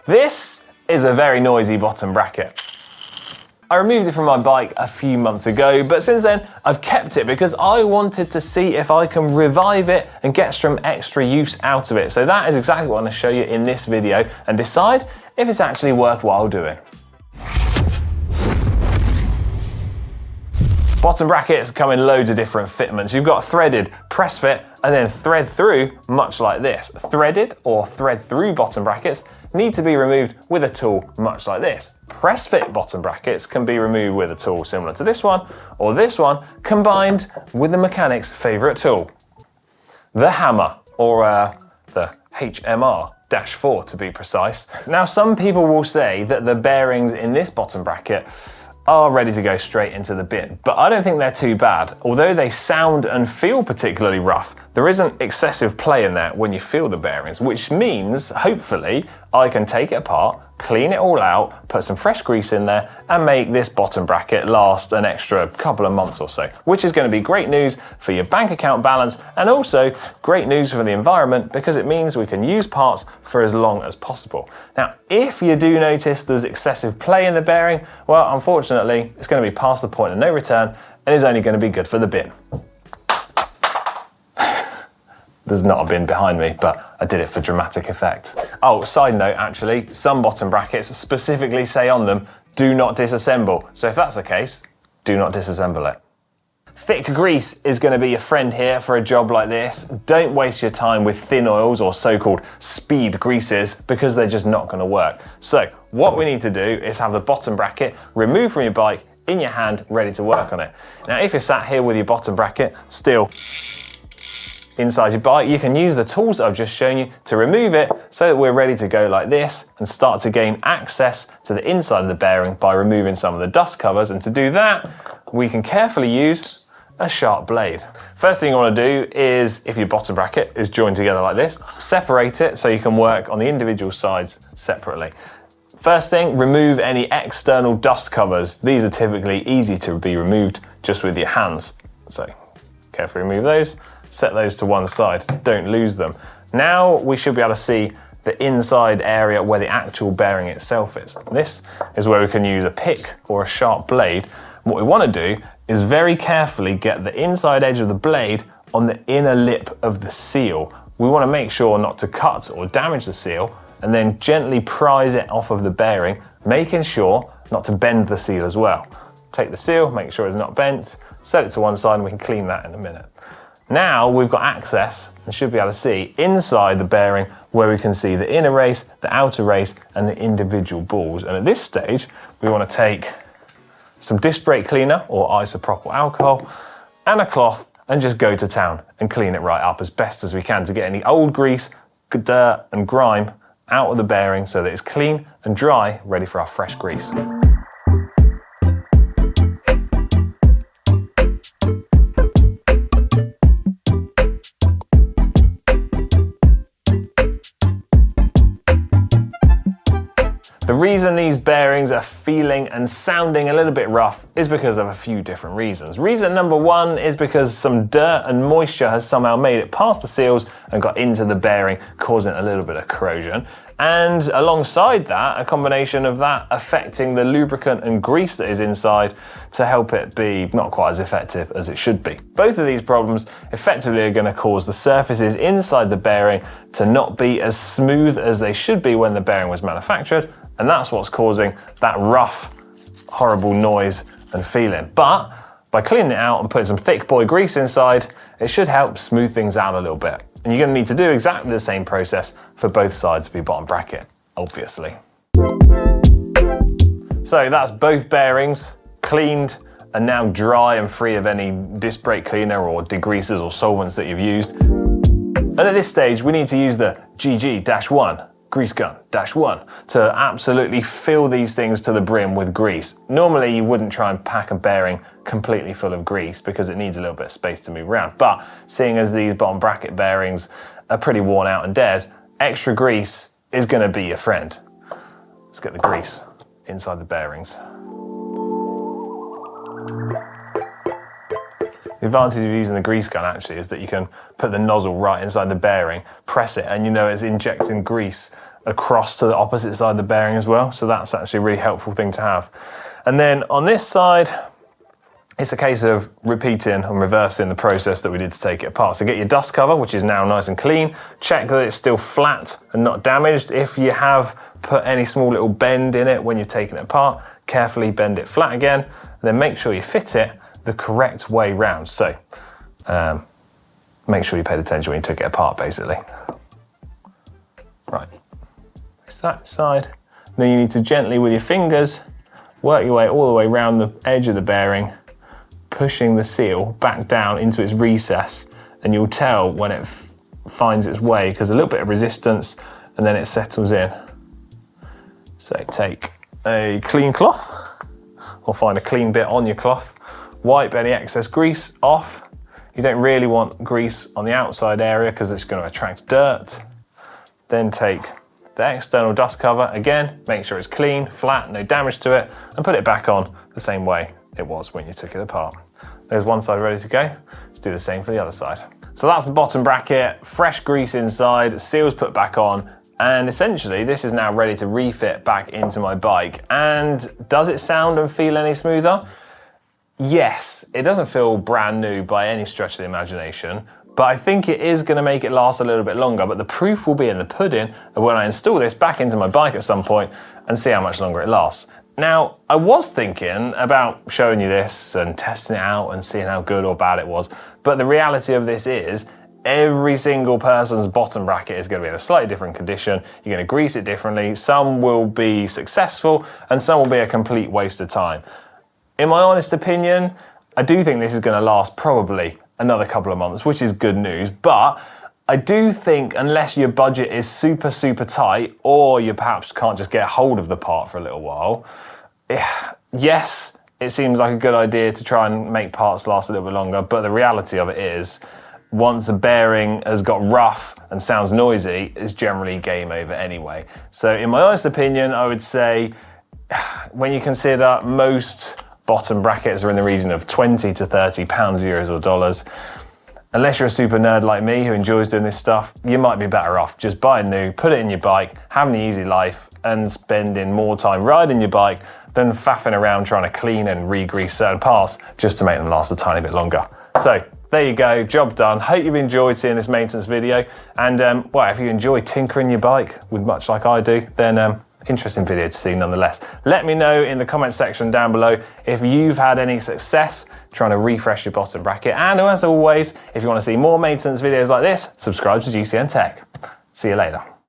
This is a very noisy bottom bracket. I removed it from my bike a few months ago, but since then I've kept it because I wanted to see if I can revive it and get some extra use out of it. So that is exactly what I'm going to show you in this video and decide if it's actually worthwhile doing. Bottom brackets come in loads of different fitments. You've got threaded, press fit, and then thread through, much like this. Threaded or thread through bottom brackets need to be removed with a tool much like this. Press fit bottom brackets can be removed with a tool similar to this one, or this one, combined with the mechanic's favorite tool, the hammer, or the HMR-4 to be precise. Now, some people will say that the bearings in this bottom bracket are ready to go straight into the bin, but I don't think they're too bad. Although they sound and feel particularly rough, there isn't excessive play in there when you feel the bearings, which means, hopefully, I can take it apart, clean it all out, put some fresh grease in there, and make this bottom bracket last an extra couple of months or so, which is going to be great news for your bank account balance and also great news for the environment because it means we can use parts for as long as possible. Now, if you do notice there's excessive play in the bearing, well, unfortunately, it's going to be past the point of no return and is only going to be good for the bin. There's not a bin behind me, but I did it for dramatic effect. Oh, side note actually, some bottom brackets specifically say on them, do not disassemble. So if that's the case, do not disassemble it. Thick grease is going to be your friend here for a job like this. Don't waste your time with thin oils or so-called speed greases because they're just not going to work. So what we need to do is have the bottom bracket removed from your bike in your hand, ready to work on it. Now, if you're sat here with your bottom bracket still inside your bike, you can use the tools that I've just shown you to remove it so that we're ready to go like this and start to gain access to the inside of the bearing by removing some of the dust covers. And to do that, we can carefully use a sharp blade. First thing you want to do is, if your bottom bracket is joined together like this, separate it so you can work on the individual sides separately. First thing, remove any external dust covers. These are typically easy to be removed just with your hands. So carefully remove those. Set those to one side, don't lose them. Now we should be able to see the inside area where the actual bearing itself is. This is where we can use a pick or a sharp blade. What we want to do is very carefully get the inside edge of the blade on the inner lip of the seal. We want to make sure not to cut or damage the seal and then gently prise it off of the bearing, making sure not to bend the seal as well. Take the seal, make sure it's not bent, set it to one side and we can clean that in a minute. Now we've got access and should be able to see inside the bearing where we can see the inner race, the outer race, and the individual balls. And at this stage, we want to take some disc brake cleaner or isopropyl alcohol and a cloth and just go to town and clean it right up as best as we can to get any old grease, dirt, and grime out of the bearing so that it's clean and dry, ready for our fresh grease. The reason these bearings are feeling and sounding a little bit rough is because of a few different reasons. Reason number one is because some dirt and moisture has somehow made it past the seals and got into the bearing, causing a little bit of corrosion. And alongside that, a combination of that affecting the lubricant and grease that is inside to help it be not quite as effective as it should be. Both of these problems effectively are going to cause the surfaces inside the bearing to not be as smooth as they should be when the bearing was manufactured. And that's what's causing that rough, horrible noise and feeling. But by cleaning it out and putting some thick boy grease inside, it should help smooth things out a little bit. And you're going to need to do exactly the same process for both sides of your bottom bracket, obviously. So that's both bearings cleaned and now dry and free of any disc brake cleaner or degreasers or solvents that you've used. And at this stage, we need to use the GG-1 grease gun -1 to absolutely fill these things to the brim with grease. Normally you wouldn't try and pack a bearing completely full of grease because it needs a little bit of space to move around. But seeing as these bottom bracket bearings are pretty worn out and dead, extra grease is going to be your friend. Let's get the grease inside the bearings. The advantage of using the grease gun actually is that you can put the nozzle right inside the bearing, press it, and you know it's injecting grease across to the opposite side of the bearing as well. So that's actually a really helpful thing to have. And then on this side, it's a case of repeating and reversing the process that we did to take it apart. So get your dust cover, which is now nice and clean. Check that it's still flat and not damaged. If you have put any small little bend in it when you're taking it apart, carefully bend it flat again, and then make sure you fit it the correct way round. So make sure you paid attention when you took it apart, basically. Right, it's that side. Then you need to gently, with your fingers, work your way all the way around the edge of the bearing, pushing the seal back down into its recess, and you'll tell when it finds its way, because a little bit of resistance and then it settles in. So take a clean cloth, or find a clean bit on your cloth, wipe any excess grease off. You don't really want grease on the outside area because it's going to attract dirt. Then take the external dust cover, again, make sure it's clean, flat, no damage to it, and put it back on the same way it was when you took it apart. There's one side ready to go. Let's do the same for the other side. So that's the bottom bracket, fresh grease inside, seals put back on, and essentially this is now ready to refit back into my bike. And does it sound and feel any smoother? Yes, it doesn't feel brand new by any stretch of the imagination, but I think it is going to make it last a little bit longer. But the proof will be in the pudding of when I install this back into my bike at some point and see how much longer it lasts. Now, I was thinking about showing you this and testing it out and seeing how good or bad it was, but the reality of this is every single person's bottom bracket is going to be in a slightly different condition. You're going to grease it differently. Some will be successful and some will be a complete waste of time. In my honest opinion, I do think this is going to last probably another couple of months, which is good news, but I do think unless your budget is super, super tight, or you perhaps can't just get hold of the part for a little while, yes, it seems like a good idea to try and make parts last a little bit longer, but the reality of it is, once a bearing has got rough and sounds noisy, it's generally game over anyway. So in my honest opinion, I would say when you consider most bottom brackets are in the region of 20 to 30 pounds, euros or dollars, unless you're a super nerd like me who enjoys doing this stuff, you might be better off just buying new, put it in your bike, having the easy life and spending more time riding your bike than faffing around trying to clean and re-grease certain parts just to make them last a tiny bit longer. So there you go, job done. Hope you've enjoyed seeing this maintenance video. And well, if you enjoy tinkering your bike with much like I do, then interesting video to see nonetheless. Let me know in the comment section down below if you've had any success trying to refresh your bottom bracket. And as always, if you want to see more maintenance videos like this, subscribe to GCN Tech. See you later.